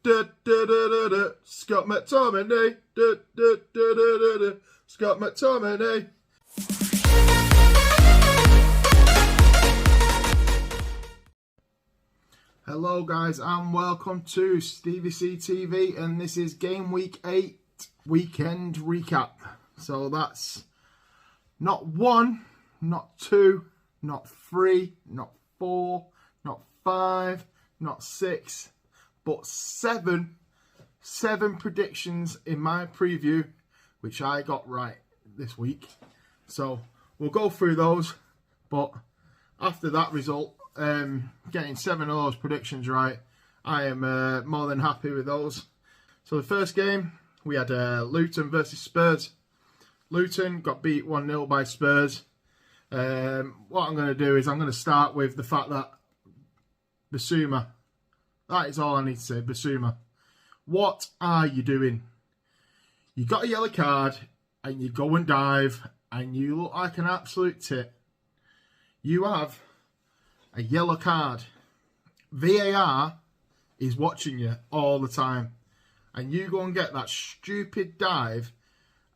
Scott McTominay. Scott McTominay. Hello guys and welcome to Stevie C TV, and this is Game Week 8 weekend recap. So that's not 1, not 2, not 3, not 4, not 5, not 6, but 7 predictions in my preview which I got right this week. So we'll go through those, but after that result, getting 7 of those predictions right, I am more than happy with those. So the first game, we had Luton versus Spurs. Luton got beat 1-0 by Spurs. What I'm going to do is I'm going to start with the fact that Bissouma, that is all I need to say, Bissouma. What are you doing? You got a yellow card and you go and dive and you look like an absolute tit. You have a yellow card. VAR is watching you all the time. And you go and get that stupid dive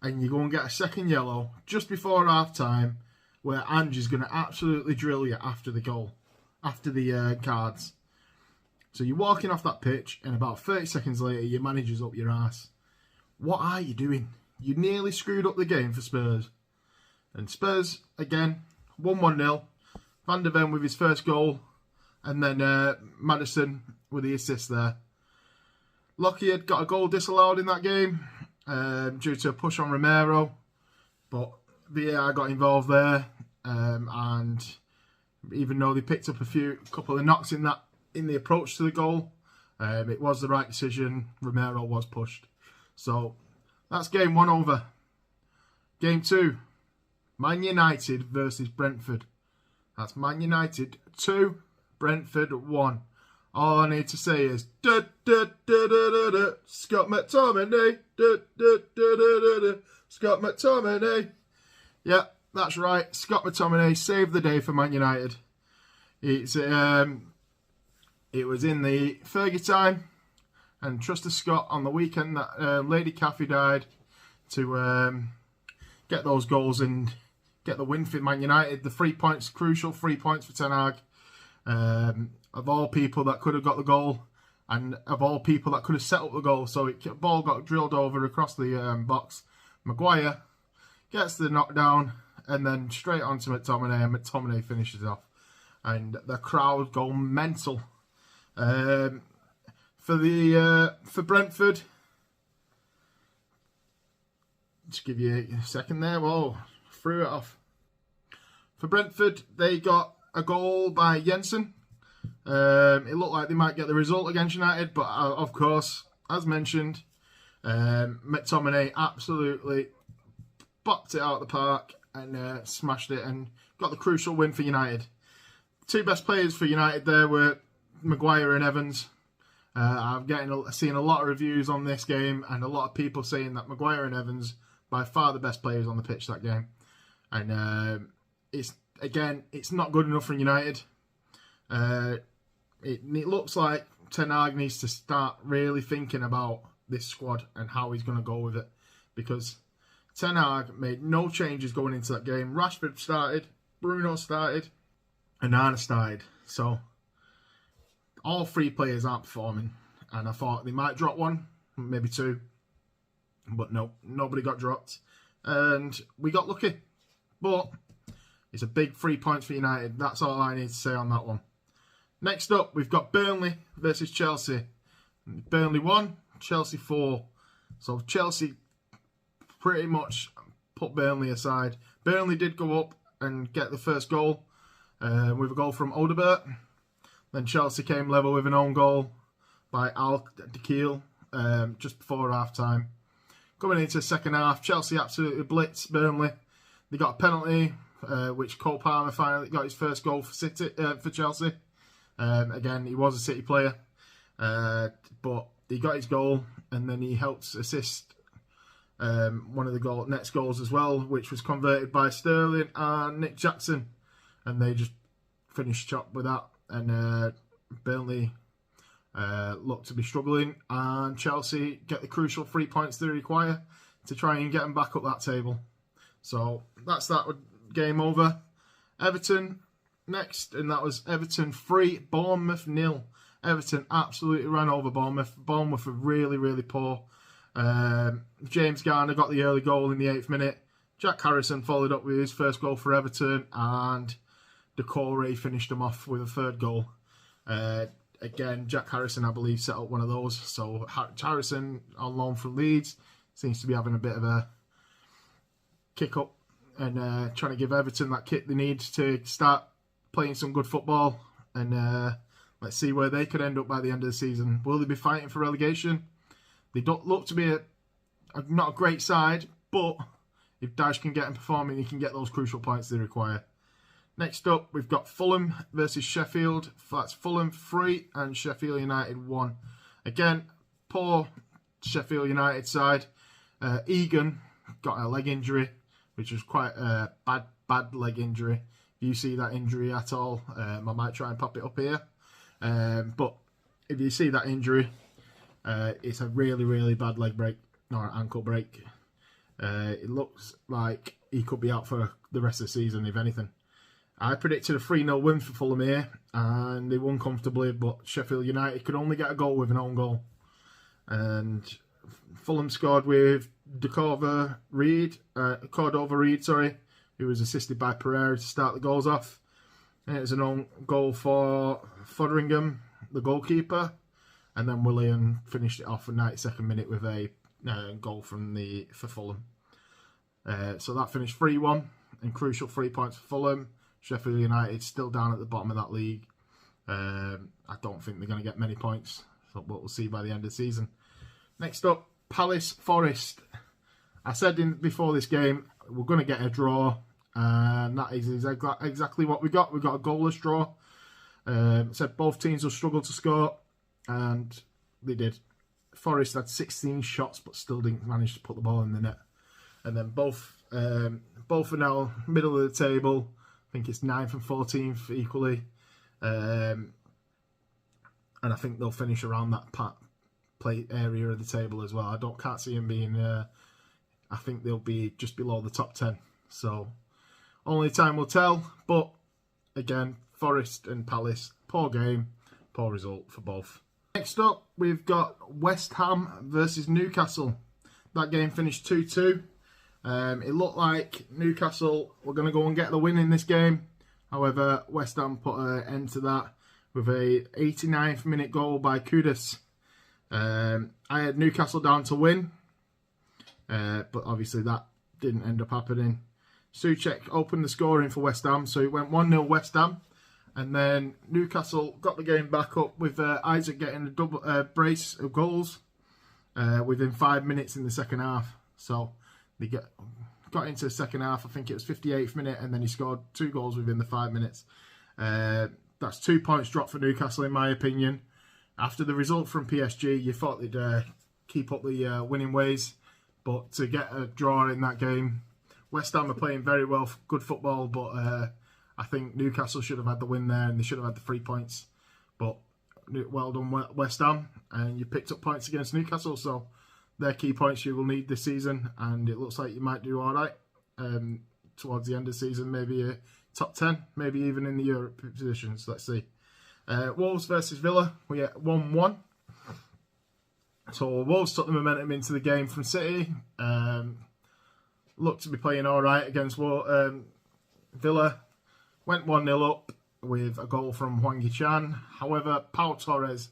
and you go and get a second yellow just before half time, where Angie's going to absolutely drill you after the goal, after the cards. So you're walking off that pitch and about 30 seconds later your manager's up your ass. What are you doing? You nearly screwed up the game for Spurs. And Spurs, again, won 1-0. Van der Ven with his first goal, and then Maddison with the assist there. Lockyer had got a goal disallowed in that game due to a push on Romero, but VAR got involved there, and even though they picked up a couple of knocks in the approach to the goal, it was the right decision. Romero was pushed. So that's game 1 over. Game 2, Man United versus Brentford. That's Man United 2, Brentford 1. All I need to say is Scott McTominay. Scott McTominay. Yeah, that's right. Scott McTominay saved the day for Man United. It was in the Fergie time, and trust to Scott on the weekend that Lady Caffey died to get those goals and get the win for Man United. The 3 points, crucial 3 points for Ten Hag. Of all people that could have got the goal, and of all people that could have set up the goal. So the ball got drilled over across the box. Maguire gets the knockdown and then straight on to McTominay, and McTominay finishes off. And the crowd go mental. For Brentford, just give you a second there. Whoa, threw it off. For Brentford, they got a goal by Jensen. It looked like they might get the result against United, but of course, as mentioned, McTominay absolutely bopped it out of the park and smashed it and got the crucial win for United. Two best players for United there were Maguire and Evans. I'm seeing a lot of reviews on this game and a lot of people saying that Maguire and Evans by far the best players on the pitch that game. And it's not good enough for United. It looks like Ten Hag needs to start really thinking about this squad and how he's going to go with it, because Ten Hag made no changes going into that game. Rashford started, Bruno started, and Anna started. So all 3 players aren't performing, and I thought they might drop 1, maybe 2, but no, nobody got dropped, and we got lucky. But it's a big 3 points for United. That's all I need to say on that one. Next up, we've got Burnley versus Chelsea. Burnley 1, Chelsea 4. So Chelsea pretty much put Burnley aside. Burnley did go up and get the first goal with a goal from Odebert. Then Chelsea came level with an own goal by Al Dekeel just before half time. Coming into the second half, Chelsea absolutely blitzed Burnley. They got a penalty, which Cole Palmer finally got his first goal for Chelsea. Again, he was a City player, but he got his goal, and then he helped assist one of the next goals as well, which was converted by Sterling and Nick Jackson, and they just finished up with that. And Burnley look to be struggling, and Chelsea get the crucial 3 points they require to try and get them back up that table. So that's that game over. Everton next, and that was Everton 3, Bournemouth 0. Everton absolutely ran over Bournemouth. Bournemouth were really, really poor. James Garner got the early goal in the 8th minute. Jack Harrison followed up with his first goal for Everton, and Decore finished them off with a third goal. Again, Jack Harrison, I believe, set up one of those. So Harrison, on loan from Leeds, seems to be having a bit of a kick up and trying to give Everton that kit they need to start playing some good football. And let's see where they could end up by the end of the season. Will they be fighting for relegation? They don't look to be not a great side, but if Dash can get them performing, he can get those crucial points they require. Next up, we've got Fulham versus Sheffield. That's Fulham 3 and Sheffield United 1. Again, poor Sheffield United side. Egan got a leg injury, which was quite a bad leg injury. If you see that injury at all, I might try and pop it up here. But if you see that injury, it's a really, really bad leg break, or ankle break. It looks like he could be out for the rest of the season, if anything. I predicted a 3-0 win for Fulham here, and they won comfortably, but Sheffield United could only get a goal with an own goal. And Fulham scored with Cordova Reed, who was assisted by Pereira to start the goals off. And it was an own goal for Fotheringham, the goalkeeper, and then Willian finished it off in the 92nd minute with a goal for Fulham. So that finished 3-1, and crucial 3 points for Fulham. Sheffield United still down at the bottom of that league. I don't think they're going to get many points, but we'll see by the end of the season. Next up, Palace Forest. I said before this game, we're going to get a draw, and that is exactly what we got. We got a goalless draw. Said both teams will struggle to score, and they did. Forest had 16 shots, but still didn't manage to put the ball in the net. And then both are now middle of the table. I think it's 9th and 14th equally. And I think they'll finish around that play area of the table as well. Can't see them being. I think they'll be just below the top 10. So only time will tell. But again, Forest and Palace, poor game, poor result for both. Next up, we've got West Ham versus Newcastle. That game finished 2-2. It looked like Newcastle were going to go and get the win in this game. However, West Ham put an end to that with a 89th minute goal by Kudus. I had Newcastle down to win, but obviously that didn't end up happening. Souček opened the scoring for West Ham, so it went 1-0 West Ham. And then Newcastle got the game back up with Isaac getting a double brace of goals within 5 minutes in the second half. So they got into the second half, I think it was 58th minute, and then he scored 2 goals within the 5 minutes. That's 2 points dropped for Newcastle, in my opinion. After the result from PSG, you thought they'd keep up the winning ways, but to get a draw in that game, West Ham are playing very well, good football, but I think Newcastle should have had the win there, and they should have had the 3 points. But well done, West Ham, and you picked up points against Newcastle, so they're key points you will need this season, and it looks like you might do all right towards the end of the season, maybe a top 10, maybe even in the Europe positions. Let's see. Wolves versus Villa, we get 1-1. So Wolves took the momentum into the game from City. Looked to be playing all right against Villa. Went 1-0 up with a goal from Hwang Hee-chan. However, Pau Torres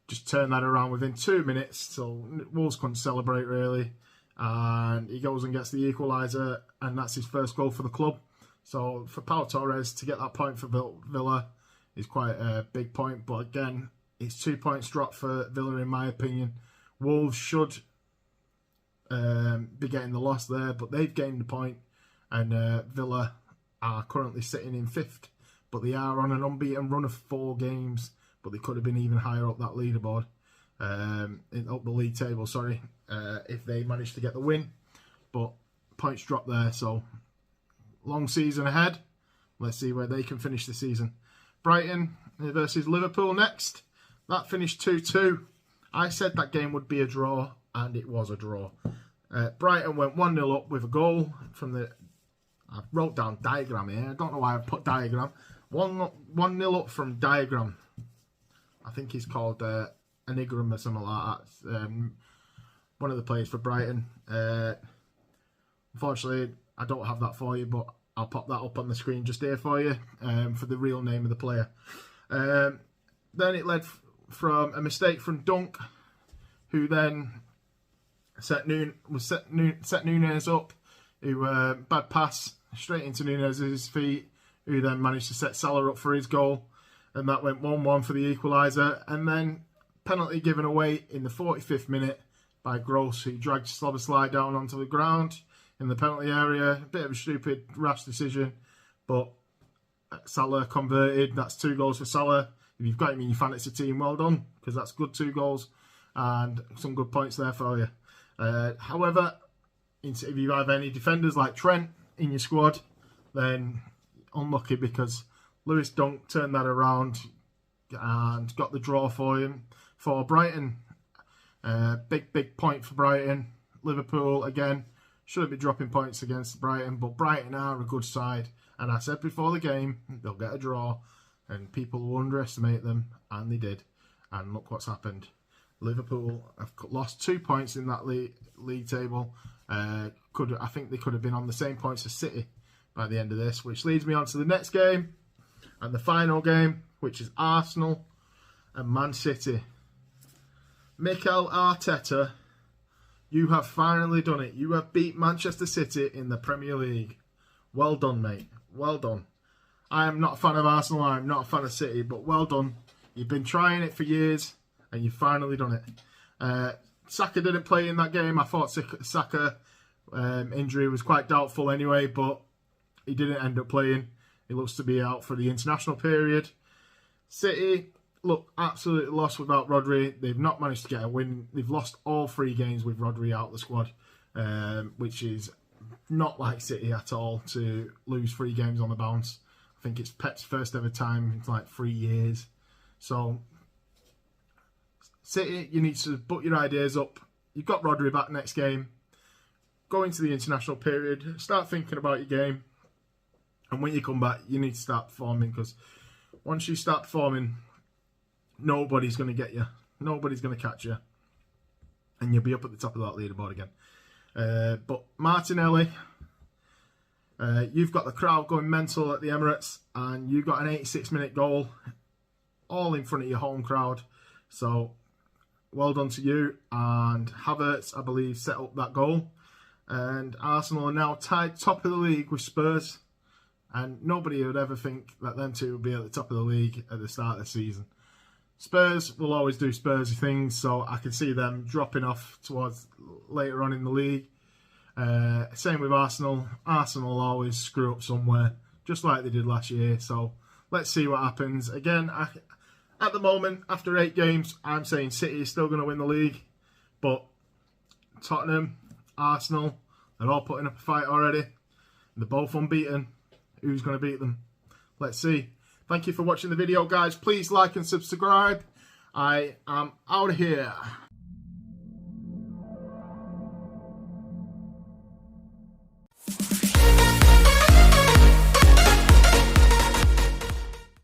just turned that around within 2 minutes, so Wolves couldn't celebrate really. And he goes and gets the equaliser, and that's his first goal for the club. So for Pau Torres to get that point for Villa is quite a big point. But again, it's 2 points dropped for Villa in my opinion. Wolves should be getting the loss there, but they've gained the point, and Villa are currently sitting in 5th, but they are on an unbeaten run of 4 games, but they could have been even higher up that leaderboard, up the league table, sorry, if they managed to get the win, but points dropped there, so long season ahead. Let's see where they can finish the season. Brighton versus Liverpool next. that finished 2-2. I said that game would be a draw, and it was a draw. Brighton went 1-0 up with a goal from the... I wrote down diagram here. I don't know why I put diagram. 1-0 up from Diagram. I think he's called Enigram or something like that. One of the players for Brighton. Unfortunately, I don't have that for you, but I'll pop that up on the screen just here for you for the real name of the player. Then it led from a mistake from Dunk, who then set Nunez up, who bad pass straight into Nunez's feet, who then managed to set Salah up for his goal, and that went 1-1 for the equaliser. And then penalty given away in the 45th minute by Gross, who dragged Szoboszlai down onto the ground in the penalty area. A bit of a stupid, rash decision, but Salah converted. That's 2 goals for Salah. If you've got him in your fantasy team, well done, because that's good 2 goals and some good points there for you. However, if you have any defenders like Trent in your squad, then unlucky, because Lewis Dunk turned that around and got the draw for him for Brighton. Big point for Brighton. Liverpool, again, shouldn't be dropping points against Brighton, but Brighton are a good side. And I said before the game, they'll get a draw, and people will underestimate them, and they did. And look what's happened. Liverpool have lost 2 points in that league table. I think they could have been on the same points as City by the end of this, which leads me on to the next game and the final game, which is Arsenal and Man City. Mikel Arteta, you have finally done it. You have beat Manchester City in the Premier League. Well done, mate. Well done. I am not a fan of Arsenal. I am not a fan of City, but well done. You've been trying it for years, and you've finally done it. Saka didn't play in that game. I thought Saka injury was quite doubtful anyway, but he didn't end up playing. He looks to be out for the international period. City, look, absolutely lost without Rodri. They've not managed to get a win. They've lost all 3 games with Rodri out of the squad, which is not like City at all to lose 3 games on the bounce. I think it's Pep's first ever time in like 3 years. So, City, you need to put your ideas up. You've got Rodri back next game. Go into the international period. Start thinking about your game. And when you come back, you need to start performing, because once you start performing, nobody's going to get you. Nobody's going to catch you. And you'll be up at the top of that leaderboard again. But Martinelli, you've got the crowd going mental at the Emirates, and you got an 86-minute goal all in front of your home crowd. So, well done to you. And Havertz, I believe, set up that goal. And Arsenal are now tied top of the league with Spurs. And nobody would ever think that them two would be at the top of the league at the start of the season. Spurs will always do Spursy things, so I can see them dropping off towards later on in the league. Same with Arsenal. Arsenal will always screw up somewhere, just like they did last year. So let's see what happens. Again, at the moment, after 8 games, I'm saying City is still going to win the league. But Tottenham, Arsenal, they're all putting up a fight already. They're both unbeaten. Who's going to beat them? Let's see. Thank you for watching the video, guys. Please like and subscribe. I am out of here.